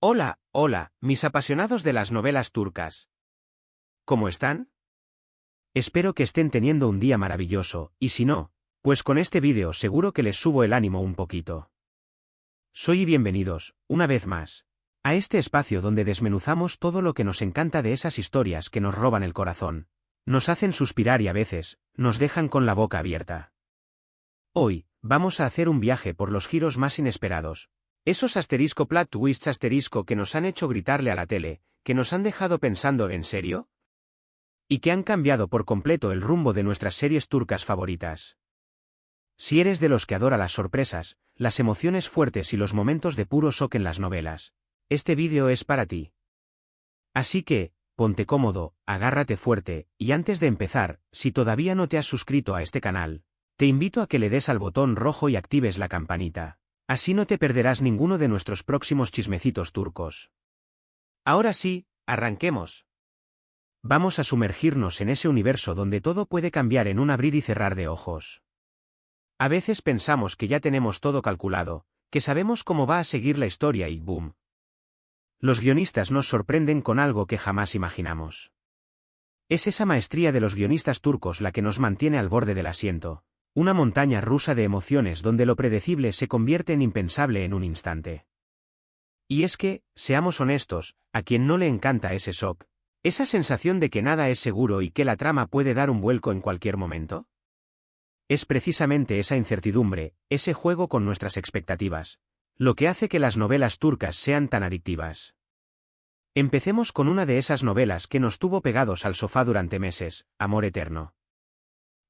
Hola, hola, mis apasionados de las novelas turcas. ¿Cómo están? Espero que estén teniendo un día maravilloso, y si no, pues con este vídeo seguro que les subo el ánimo un poquito. Soy y bienvenidos, una vez más, a este espacio donde desmenuzamos todo lo que nos encanta de esas historias que nos roban el corazón, nos hacen suspirar y a veces, nos dejan con la boca abierta. Hoy, vamos a hacer un viaje por los giros más inesperados. Esos asterisco plot twists asterisco que nos han hecho gritarle a la tele, que nos han dejado pensando ¿en serio? Y que han cambiado por completo el rumbo de nuestras series turcas favoritas. Si eres de los que adora las sorpresas, las emociones fuertes y los momentos de puro shock en las novelas, este vídeo es para ti. Así que, ponte cómodo, agárrate fuerte, y antes de empezar, si todavía no te has suscrito a este canal, te invito a que le des al botón rojo y actives la campanita. Así no te perderás ninguno de nuestros próximos chismecitos turcos. Ahora sí, arranquemos. Vamos a sumergirnos en ese universo donde todo puede cambiar en un abrir y cerrar de ojos. A veces pensamos que ya tenemos todo calculado, que sabemos cómo va a seguir la historia y ¡boom! Los guionistas nos sorprenden con algo que jamás imaginamos. Es esa maestría de los guionistas turcos la que nos mantiene al borde del asiento. Una montaña rusa de emociones donde lo predecible se convierte en impensable en un instante. Y es que, seamos honestos, a quien no le encanta ese shock, esa sensación de que nada es seguro y que la trama puede dar un vuelco en cualquier momento. Es precisamente esa incertidumbre, ese juego con nuestras expectativas, lo que hace que las novelas turcas sean tan adictivas. Empecemos con una de esas novelas que nos tuvo pegados al sofá durante meses, Amor Eterno.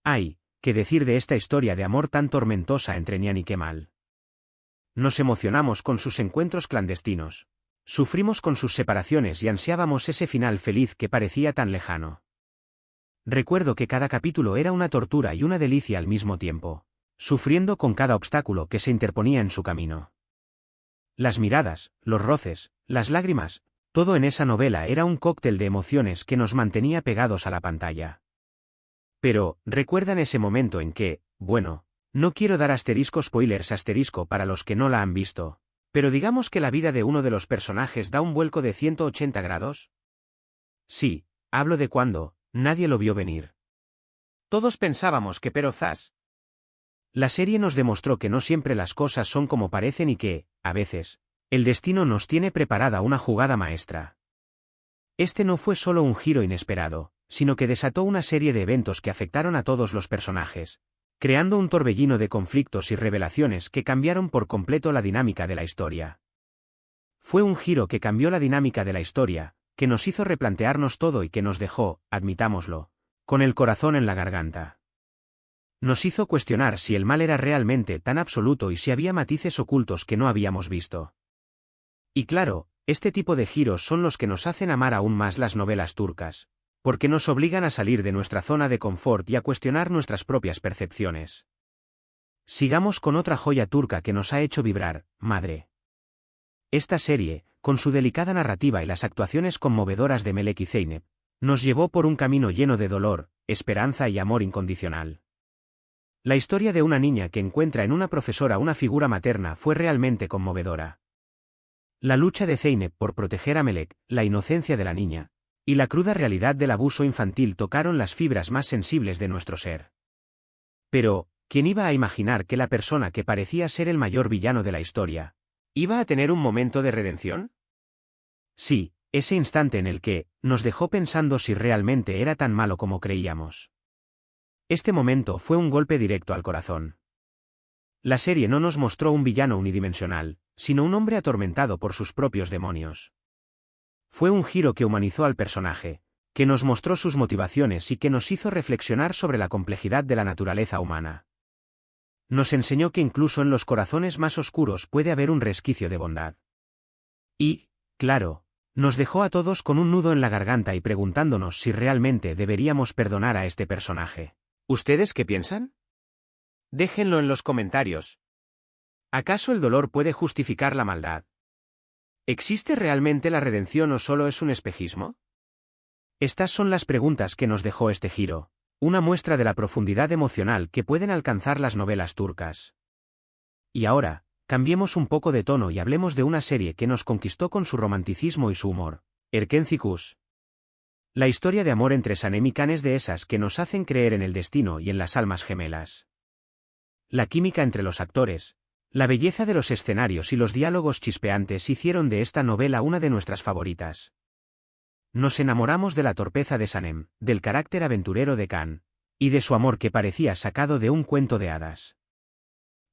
¡Ay! ¿Qué decir de esta historia de amor tan tormentosa entre Nihan y Kemal? Nos emocionamos con sus encuentros clandestinos, sufrimos con sus separaciones y ansiábamos ese final feliz que parecía tan lejano. Recuerdo que cada capítulo era una tortura y una delicia al mismo tiempo, sufriendo con cada obstáculo que se interponía en su camino. Las miradas, los roces, las lágrimas, todo en esa novela era un cóctel de emociones que nos mantenía pegados a la pantalla. Pero, ¿recuerdan ese momento en que, bueno, no quiero dar asterisco spoilers asterisco para los que no la han visto, pero digamos que la vida de uno de los personajes da un vuelco de 180 grados? Sí, hablo de cuando, nadie lo vio venir. Todos pensábamos que pero zas. La serie nos demostró que no siempre las cosas son como parecen y que, a veces, el destino nos tiene preparada una jugada maestra. Este no fue solo un giro inesperado, sino que desató una serie de eventos que afectaron a todos los personajes, creando un torbellino de conflictos y revelaciones que cambiaron por completo la dinámica de la historia. Fue un giro que cambió la dinámica de la historia, que nos hizo replantearnos todo y que nos dejó, admitámoslo, con el corazón en la garganta. Nos hizo cuestionar si el mal era realmente tan absoluto y si había matices ocultos que no habíamos visto. Y claro, este tipo de giros son los que nos hacen amar aún más las novelas turcas, porque nos obligan a salir de nuestra zona de confort y a cuestionar nuestras propias percepciones. Sigamos con otra joya turca que nos ha hecho vibrar, Madre. Esta serie, con su delicada narrativa y las actuaciones conmovedoras de Melek y Zeynep, nos llevó por un camino lleno de dolor, esperanza y amor incondicional. La historia de una niña que encuentra en una profesora una figura materna fue realmente conmovedora. La lucha de Zeynep por proteger a Melek, la inocencia de la niña, y la cruda realidad del abuso infantil tocaron las fibras más sensibles de nuestro ser. Pero, ¿quién iba a imaginar que la persona que parecía ser el mayor villano de la historia, iba a tener un momento de redención? Sí, ese instante en el que, nos dejó pensando si realmente era tan malo como creíamos. Este momento fue un golpe directo al corazón. La serie no nos mostró un villano unidimensional, sino un hombre atormentado por sus propios demonios. Fue un giro que humanizó al personaje, que nos mostró sus motivaciones y que nos hizo reflexionar sobre la complejidad de la naturaleza humana. Nos enseñó que incluso en los corazones más oscuros puede haber un resquicio de bondad. Y, claro, nos dejó a todos con un nudo en la garganta y preguntándonos si realmente deberíamos perdonar a este personaje. ¿Ustedes qué piensan? Déjenlo en los comentarios. ¿Acaso el dolor puede justificar la maldad? ¿Existe realmente la redención o solo es un espejismo? Estas son las preguntas que nos dejó este giro, una muestra de la profundidad emocional que pueden alcanzar las novelas turcas. Y ahora, Cambiemos un poco de tono y hablemos de una serie que nos conquistó con su romanticismo y su humor. Erkenci-Kuş. La historia de amor entre Sanem y Can es de esas que nos hacen creer en el destino y en las almas gemelas. La química entre los actores, la belleza de los escenarios y los diálogos chispeantes hicieron de esta novela una de nuestras favoritas. Nos enamoramos de la torpeza de Sanem, del carácter aventurero de Can, y de su amor que parecía sacado de un cuento de hadas.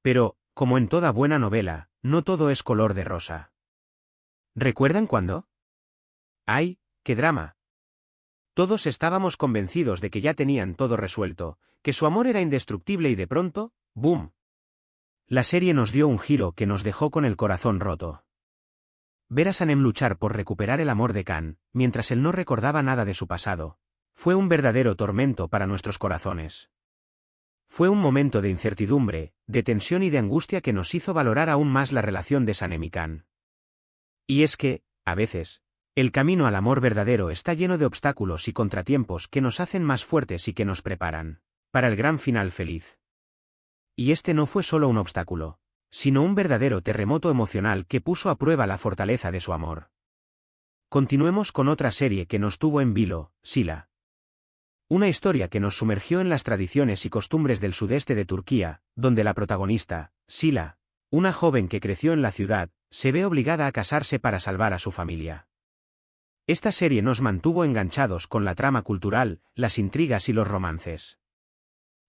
Pero, como en toda buena novela, no todo es color de rosa. ¿Recuerdan cuándo? ¡Ay, qué drama! Todos estábamos convencidos de que ya tenían todo resuelto, que su amor era indestructible y de pronto, ¡boom! La serie nos dio un giro que nos dejó con el corazón roto. Ver a Sanem luchar por recuperar el amor de Can, mientras él no recordaba nada de su pasado, fue un verdadero tormento para nuestros corazones. Fue un momento de incertidumbre, de tensión y de angustia que nos hizo valorar aún más la relación de Sanem y Can. Y es que, a veces, el camino al amor verdadero está lleno de obstáculos y contratiempos que nos hacen más fuertes y que nos preparan para el gran final feliz. Y este no fue solo un obstáculo, sino un verdadero terremoto emocional que puso a prueba la fortaleza de su amor. Continuemos con otra serie que nos tuvo en vilo, Sila. Una historia que nos sumergió en las tradiciones y costumbres del sudeste de Turquía, donde la protagonista, Sila, una joven que creció en la ciudad, se ve obligada a casarse para salvar a su familia. Esta serie nos mantuvo enganchados con la trama cultural, las intrigas y los romances.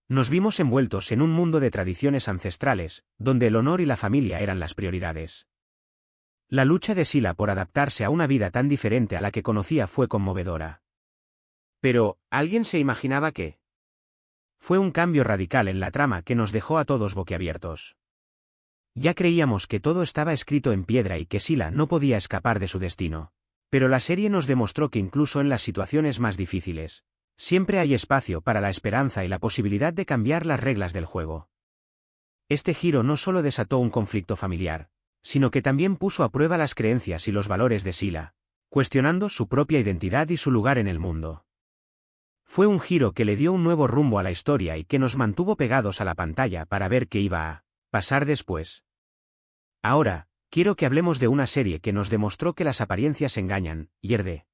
Nos vimos envueltos en un mundo de tradiciones ancestrales, donde el honor y la familia eran las prioridades. La lucha de Sila por adaptarse a una vida tan diferente a la que conocía fue conmovedora. Pero, ¿alguien se imaginaba que? Fue un cambio radical en la trama que nos dejó a todos boquiabiertos. Ya creíamos que todo estaba escrito en piedra y que Sila no podía escapar de su destino. Pero la serie nos demostró que incluso en las situaciones más difíciles, siempre hay espacio para la esperanza y la posibilidad de cambiar las reglas del juego. Este giro no solo desató un conflicto familiar, sino que también puso a prueba las creencias y los valores de Sila, cuestionando su propia identidad y su lugar en el mundo. Fue un giro que le dio un nuevo rumbo a la historia y que nos mantuvo pegados a la pantalla para ver qué iba a pasar después. Ahora, quiero que hablemos de una serie que nos demostró que las apariencias engañan, Yerde.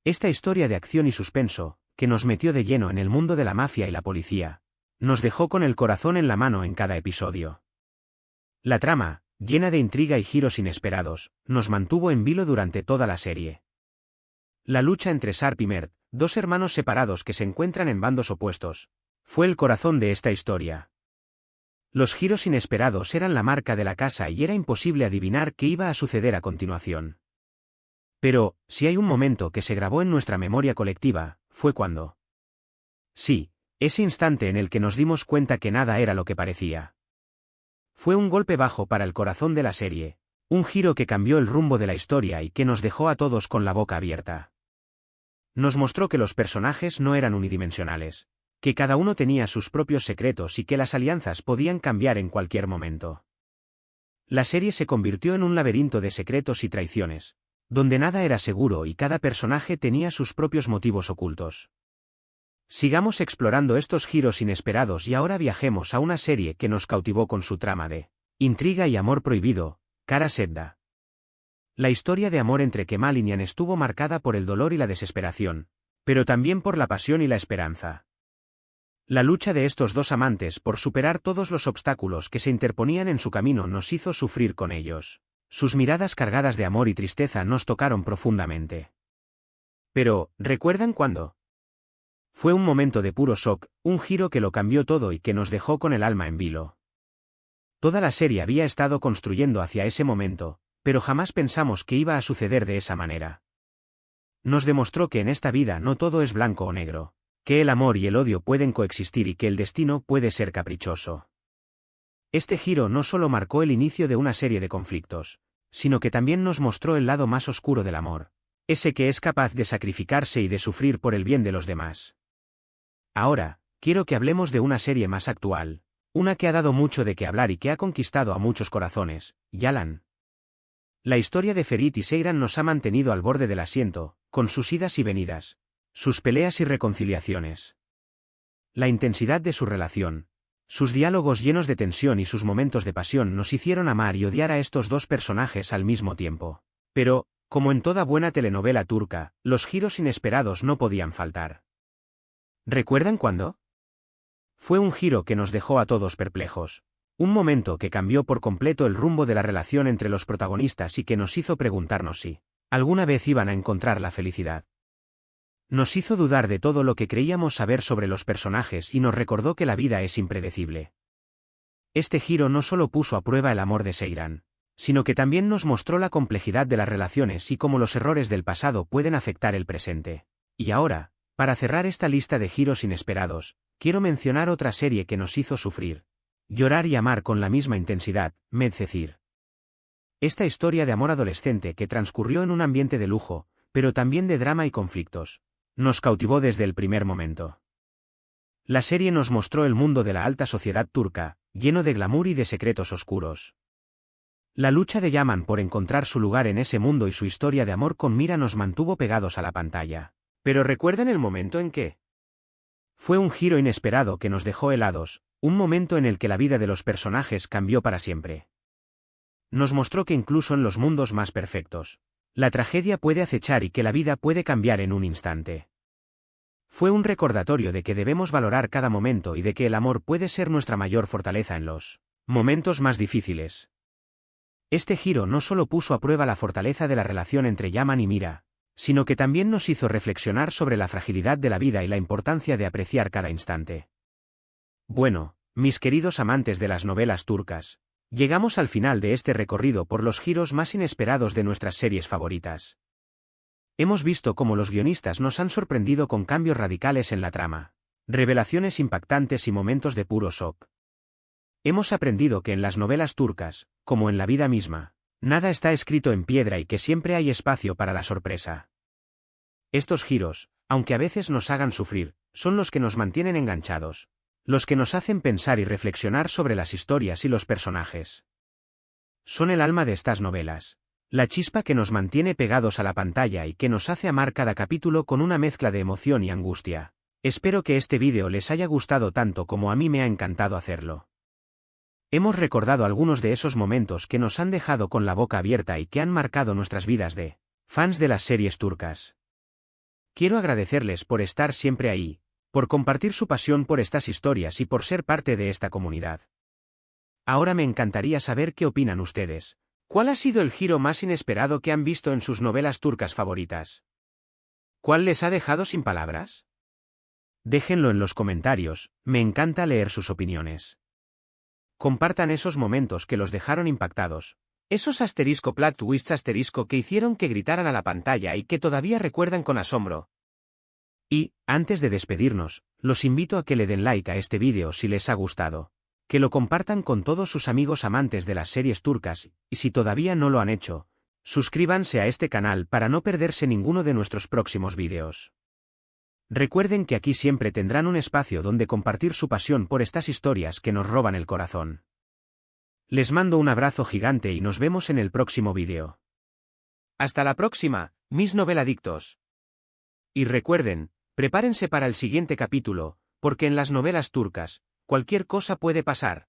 Esta historia de acción y suspenso, que nos metió de lleno en el mundo de la mafia y la policía, nos dejó con el corazón en la mano en cada episodio. La trama, llena de intriga y giros inesperados, nos mantuvo en vilo durante toda la serie. La lucha entre Sarp y Mert, dos hermanos separados que se encuentran en bandos opuestos, fue el corazón de esta historia. Los giros inesperados eran la marca de la casa y era imposible adivinar qué iba a suceder a continuación. Pero, si hay un momento que se grabó en nuestra memoria colectiva, fue cuando. Sí, ese instante en el que nos dimos cuenta que nada era lo que parecía. Fue un golpe bajo para el corazón de la serie, un giro que cambió el rumbo de la historia y que nos dejó a todos con la boca abierta. Nos mostró que los personajes no eran unidimensionales, que cada uno tenía sus propios secretos y que las alianzas podían cambiar en cualquier momento. La serie se convirtió en un laberinto de secretos y traiciones, donde nada era seguro y cada personaje tenía sus propios motivos ocultos. Sigamos explorando estos giros inesperados y ahora viajemos a una serie que nos cautivó con su trama de intriga y amor prohibido, Kara Sevda. La historia de amor entre Kemal y Nihan estuvo marcada por el dolor y la desesperación, pero también por la pasión y la esperanza. La lucha de estos dos amantes por superar todos los obstáculos que se interponían en su camino nos hizo sufrir con ellos. Sus miradas cargadas de amor y tristeza nos tocaron profundamente. Pero, ¿recuerdan cuándo? Fue un momento de puro shock, un giro que lo cambió todo y que nos dejó con el alma en vilo. Toda la serie había estado construyendo hacia ese momento, pero jamás pensamos que iba a suceder de esa manera. Nos demostró que en esta vida no todo es blanco o negro, que el amor y el odio pueden coexistir y que el destino puede ser caprichoso. Este giro no solo marcó el inicio de una serie de conflictos, sino que también nos mostró el lado más oscuro del amor, ese que es capaz de sacrificarse y de sufrir por el bien de los demás. Ahora, quiero que hablemos de una serie más actual, una que ha dado mucho de qué hablar y que ha conquistado a muchos corazones, Yalan. La historia de Ferit y Seyran nos ha mantenido al borde del asiento, con sus idas y venidas, sus peleas y reconciliaciones. La intensidad de su relación, Sus diálogos llenos de tensión y sus momentos de pasión nos hicieron amar y odiar a estos dos personajes al mismo tiempo. Pero, como en toda buena telenovela turca, los giros inesperados no podían faltar. ¿Recuerdan cuándo? Fue un giro que nos dejó a todos perplejos. Un momento que cambió por completo el rumbo de la relación entre los protagonistas y que nos hizo preguntarnos si alguna vez iban a encontrar la felicidad. Nos hizo dudar de todo lo que creíamos saber sobre los personajes y nos recordó que la vida es impredecible. Este giro no solo puso a prueba el amor de Seyran, sino que también nos mostró la complejidad de las relaciones y cómo los errores del pasado pueden afectar el presente. Y ahora, para cerrar esta lista de giros inesperados, quiero mencionar otra serie que nos hizo sufrir, llorar y amar con la misma intensidad, Medcezir. Esta historia de amor adolescente que transcurrió en un ambiente de lujo, pero también de drama y conflictos, nos cautivó desde el primer momento. La serie nos mostró el mundo de la alta sociedad turca, lleno de glamour y de secretos oscuros. La lucha de Yaman por encontrar su lugar en ese mundo y su historia de amor con Mira nos mantuvo pegados a la pantalla. Pero ¿recuerdan el momento en que? Fue un giro inesperado que nos dejó helados, un momento en el que la vida de los personajes cambió para siempre. Nos mostró que incluso en los mundos más perfectos, la tragedia puede acechar y que la vida puede cambiar en un instante. Fue un recordatorio de que debemos valorar cada momento y de que el amor puede ser nuestra mayor fortaleza en los momentos más difíciles. Este giro no solo puso a prueba la fortaleza de la relación entre Yaman y Mira, sino que también nos hizo reflexionar sobre la fragilidad de la vida y la importancia de apreciar cada instante. Bueno, mis queridos amantes de las novelas turcas, llegamos al final de este recorrido por los giros más inesperados de nuestras series favoritas. Hemos visto cómo los guionistas nos han sorprendido con cambios radicales en la trama, revelaciones impactantes y momentos de puro shock. Hemos aprendido que en las novelas turcas, como en la vida misma, nada está escrito en piedra y que siempre hay espacio para la sorpresa. Estos giros, aunque a veces nos hagan sufrir, son los que nos mantienen enganchados, los que nos hacen pensar y reflexionar sobre las historias y los personajes. Son el alma de estas novelas, la chispa que nos mantiene pegados a la pantalla y que nos hace amar cada capítulo con una mezcla de emoción y angustia. Espero que este vídeo les haya gustado tanto como a mí me ha encantado hacerlo. Hemos recordado algunos de esos momentos que nos han dejado con la boca abierta y que han marcado nuestras vidas de fans de las series turcas. Quiero agradecerles por estar siempre ahí, por compartir su pasión por estas historias y por ser parte de esta comunidad. Ahora me encantaría saber qué opinan ustedes. ¿Cuál ha sido el giro más inesperado que han visto en sus novelas turcas favoritas? ¿Cuál les ha dejado sin palabras? Déjenlo en los comentarios, me encanta leer sus opiniones. Compartan esos momentos que los dejaron impactados, esos plot twists que hicieron que gritaran a la pantalla y que todavía recuerdan con asombro. Y, antes de despedirnos, los invito a que le den like a este vídeo si les ha gustado, que lo compartan con todos sus amigos amantes de las series turcas, y si todavía no lo han hecho, suscríbanse a este canal para no perderse ninguno de nuestros próximos vídeos. Recuerden que aquí siempre tendrán un espacio donde compartir su pasión por estas historias que nos roban el corazón. Les mando un abrazo gigante y nos vemos en el próximo vídeo. Hasta la próxima, mis noveladictos. Y recuerden, prepárense para el siguiente capítulo, porque en las novelas turcas, cualquier cosa puede pasar.